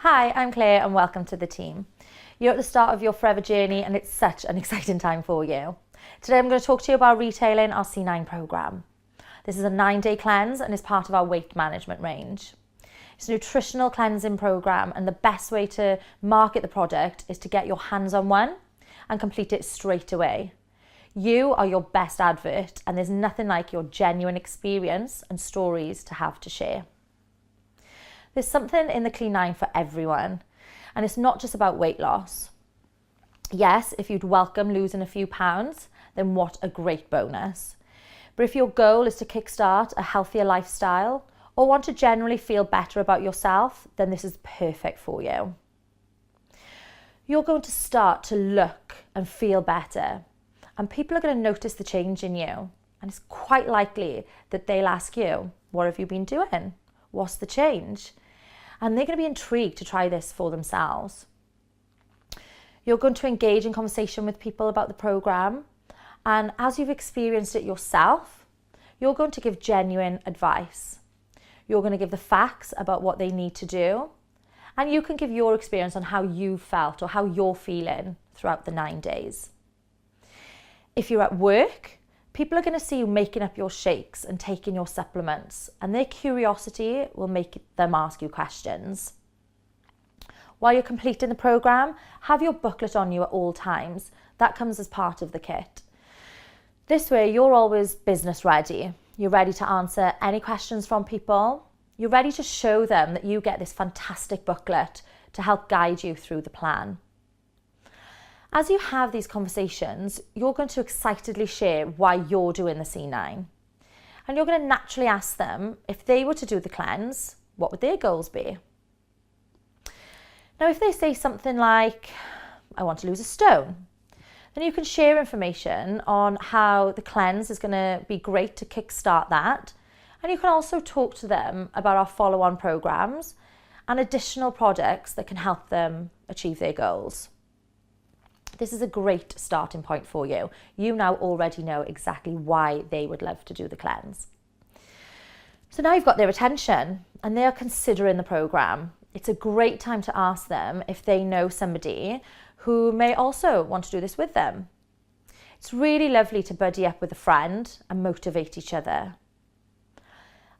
Hi, I'm Claire and welcome to the team. You're at the start of your forever journey and it's such an exciting time for you. Today I'm going to talk to you about retailing our C9 programme. This is a 9-day cleanse and is part of our weight management range. It's a nutritional cleansing programme and the best way to market the product is to get your hands on one and complete it straight away. You are your best advert and there's nothing like your genuine experience and stories to have to share. There's something in the Clean 9 for everyone, and it's not just about weight loss. Yes, if you'd welcome losing a few pounds, then what a great bonus. But if your goal is to kickstart a healthier lifestyle or want to generally feel better about yourself, then this is perfect for you. You're going to start to look and feel better, and people are going to notice the change in you. And it's quite likely that they'll ask you, what have you been doing? What's the change? And they're going to be intrigued to try this for themselves. You're going to engage in conversation with people about the programme, and as you've experienced it yourself, you're going to give genuine advice. You're going to give the facts about what they need to do, and you can give your experience on how you felt or how you're feeling throughout the 9 days. If you're at work, people are going to see you making up your shakes and taking your supplements, and their curiosity will make them ask you questions. While you're completing the programme, have your booklet on you at all times. That comes as part of the kit. This way, you're always business ready. You're ready to answer any questions from people. You're ready to show them that you get this fantastic booklet to help guide you through the plan. As you have these conversations, you're going to excitedly share why you're doing the C9. And you're going to naturally ask them, if they were to do the cleanse, what would their goals be? Now, if they say something like, I want to lose a stone, then you can share information on how the cleanse is going to be great to kickstart that. And you can also talk to them about our follow-on programs and additional products that can help them achieve their goals. This is a great starting point for you. You now already know exactly why they would love to do the cleanse. So now you've got their attention and they are considering the programme. It's a great time to ask them if they know somebody who may also want to do this with them. It's really lovely to buddy up with a friend and motivate each other.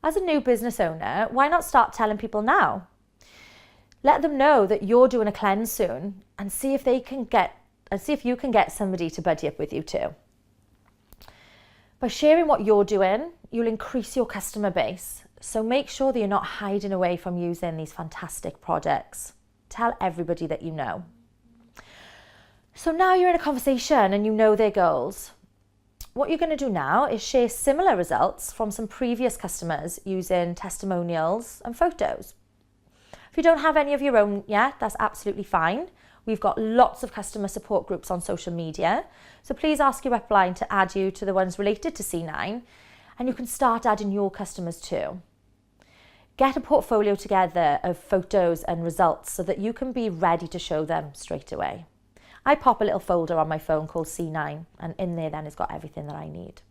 As a new business owner, why not start telling people now? Let them know that you're doing a cleanse soon and see if you can get somebody to buddy up with you too. By sharing what you're doing, you'll increase your customer base. So make sure that you're not hiding away from using these fantastic products. Tell everybody that you know. So now you're in a conversation and you know their goals. What you're going to do now is share similar results from some previous customers using testimonials and photos. If you don't have any of your own yet, that's absolutely fine. We've got lots of customer support groups on social media, so please ask your upline to add you to the ones related to C9, and you can start adding your customers too. Get a portfolio together of photos and results so that you can be ready to show them straight away. I pop a little folder on my phone called C9, and in there then it's got everything that I need.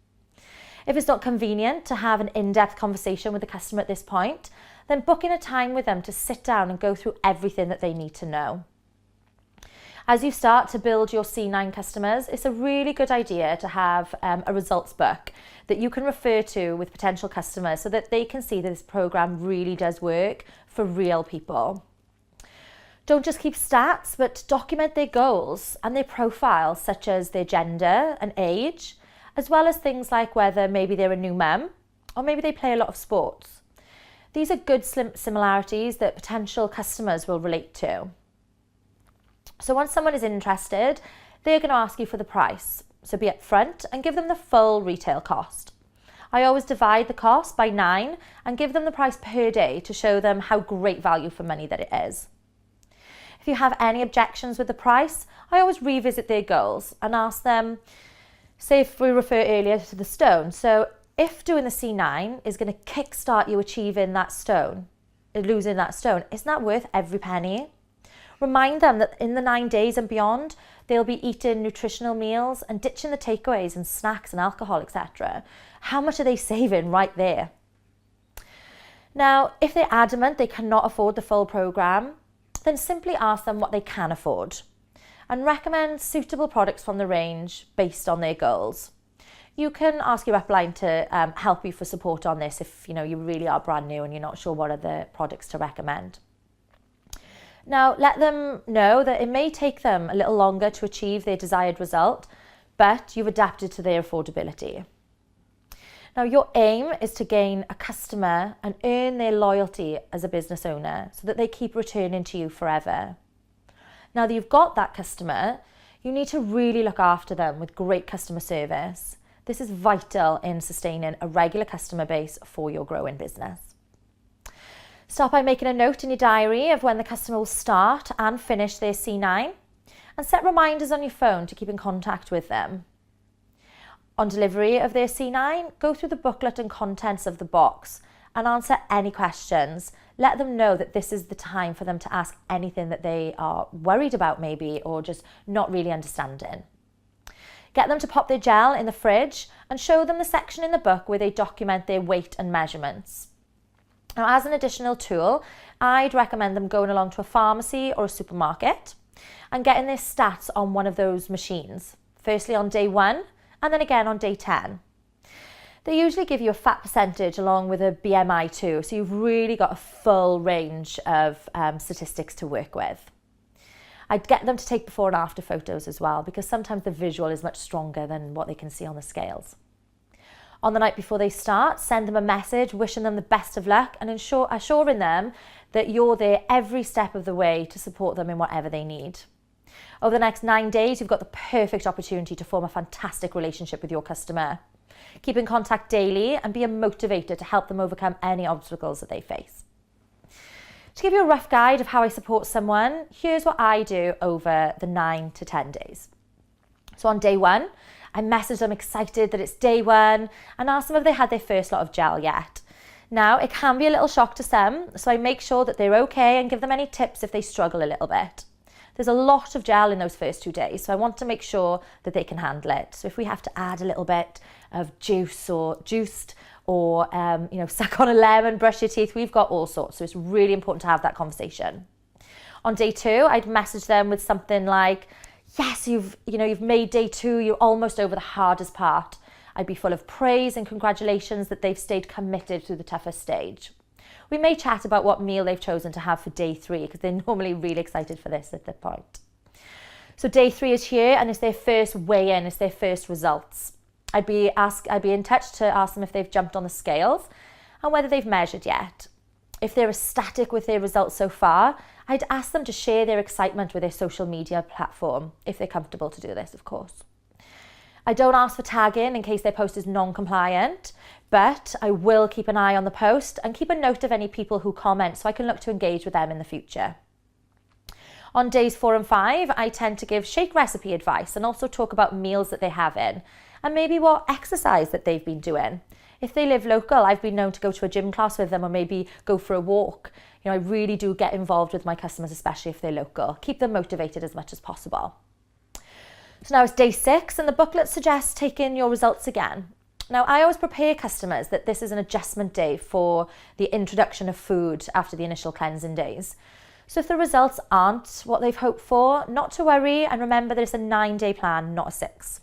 If it's not convenient to have an in-depth conversation with the customer at this point, then book in a time with them to sit down and go through everything that they need to know. As you start to build your C9 customers, it's a really good idea to have a results book that you can refer to with potential customers so that they can see that this program really does work for real people. Don't just keep stats, but document their goals and their profiles, such as their gender and age, as well as things like whether maybe they're a new mum or maybe they play a lot of sports. These are good similarities that potential customers will relate to. So once someone is interested, they're going to ask you for the price. So be upfront and give them the full retail cost. I always divide the cost by 9 and give them the price per day to show them how great value for money that it is. If you have any objections with the price, I always revisit their goals and ask them, say if we refer earlier to the stone. So if doing the C9 is going to kickstart you achieving that stone, losing that stone, isn't that worth every penny? Remind them that in the 9 days and beyond, they'll be eating nutritional meals and ditching the takeaways and snacks and alcohol, etc. How much are they saving right there? Now, if they're adamant they cannot afford the full programme, then simply ask them what they can afford and recommend suitable products from the range based on their goals. You can ask your upline to help you for support on this if you really are brand new and you're not sure what are the products to recommend. Now, let them know that it may take them a little longer to achieve their desired result, but you've adapted to their affordability. Now, your aim is to gain a customer and earn their loyalty as a business owner so that they keep returning to you forever. Now that you've got that customer, you need to really look after them with great customer service. This is vital in sustaining a regular customer base for your growing business. Start by making a note in your diary of when the customer will start and finish their C9, and set reminders on your phone to keep in contact with them. On delivery of their C9, go through the booklet and contents of the box and answer any questions. Let them know that this is the time for them to ask anything that they are worried about maybe, or just not really understanding. Get them to pop their gel in the fridge and show them the section in the book where they document their weight and measurements. Now, as an additional tool, I'd recommend them going along to a pharmacy or a supermarket and getting their stats on one of those machines. Firstly on day 1 and then again on day 10. They usually give you a fat percentage along with a BMI too, so you've really got a full range of statistics to work with. I'd get them to take before and after photos as well, because sometimes the visual is much stronger than what they can see on the scales. On the night before they start, send them a message wishing them the best of luck and assuring them that you're there every step of the way to support them in whatever they need. Over the next 9 days, you've got the perfect opportunity to form a fantastic relationship with your customer. Keep in contact daily and be a motivator to help them overcome any obstacles that they face. To give you a rough guide of how I support someone, here's what I do over the 9 to 10 days. So on day 1, I message them excited that it's day 1 and ask them if they had their first lot of gel yet. Now, it can be a little shock to some, so I make sure that they're okay and give them any tips if they struggle a little bit. There's a lot of gel in those first 2 days, so I want to make sure that they can handle it. So if we have to add a little bit of juice or juiced or suck on a lemon, brush your teeth, we've got all sorts. So it's really important to have that conversation. On day 2, I'd message them with something like, yes, you've made day 2, you're almost over the hardest part. I'd be full of praise and congratulations that they've stayed committed through the toughest stage. We may chat about what meal they've chosen to have for day 3, because they're normally really excited for this at that point. So day 3 is here and it's their first weigh-in, it's their first results. I'd be in touch to ask them if they've jumped on the scales and whether they've measured yet. If they're ecstatic with their results so far, I'd ask them to share their excitement with their social media platform, if they're comfortable to do this, of course. I don't ask for tagging in case their post is non-compliant, but I will keep an eye on the post and keep a note of any people who comment so I can look to engage with them in the future. On days 4 and 5, I tend to give shake recipe advice and also talk about meals that they have in and maybe what exercise that they've been doing. If they live local, I've been known to go to a gym class with them or maybe go for a walk. I really do get involved with my customers, especially if they're local. Keep them motivated as much as possible. So now it's day 6 and the booklet suggests taking your results again. Now, I always prepare customers that this is an adjustment day for the introduction of food after the initial cleansing days. So if the results aren't what they've hoped for, not to worry, and remember that it's a 9-day plan, not a 6.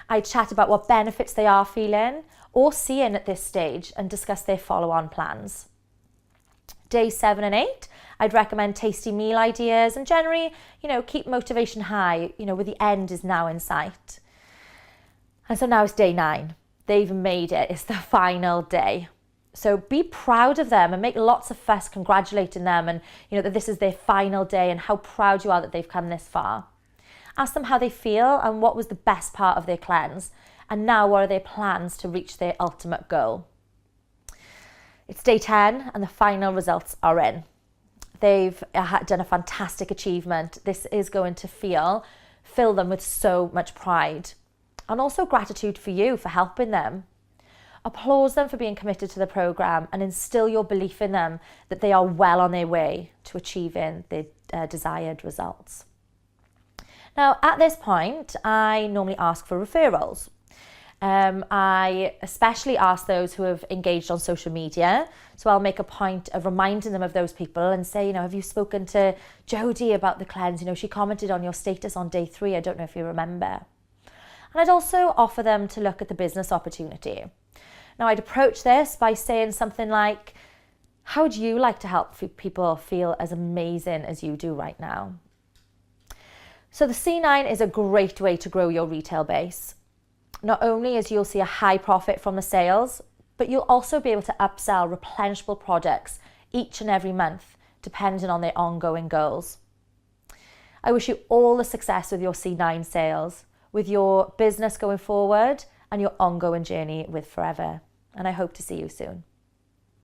I chat about what benefits they are feeling or seeing at this stage and discuss their follow-on plans. Days 7 and 8, I'd recommend tasty meal ideas and generally, keep motivation high, with the end is now in sight. And so now it's day 9. They've made it. It's the final day. So be proud of them and make lots of fuss congratulating them and, that this is their final day and how proud you are that they've come this far. Ask them how they feel and what was the best part of their cleanse. And now what are their plans to reach their ultimate goal? It's day 10 and the final results are in. They've done a fantastic achievement. This is going to fill them with so much pride and also gratitude for you for helping them. Applaud them for being committed to the programme and instill your belief in them that they are well on their way to achieving their desired results. Now, at this point, I normally ask for referrals. I especially ask those who have engaged on social media. So I'll make a point of reminding them of those people and say, have you spoken to Jodie about the cleanse? She commented on your status on day 3. I don't know if you remember. And I'd also offer them to look at the business opportunity. Now, I'd approach this by saying something like, how would you like to help people feel as amazing as you do right now? So the C9 is a great way to grow your retail base. Not only as you'll see a high profit from the sales, but you'll also be able to upsell replenishable products each and every month, depending on their ongoing goals. I wish you all the success with your C9 sales, with your business going forward, and your ongoing journey with Forever. And I hope to see you soon.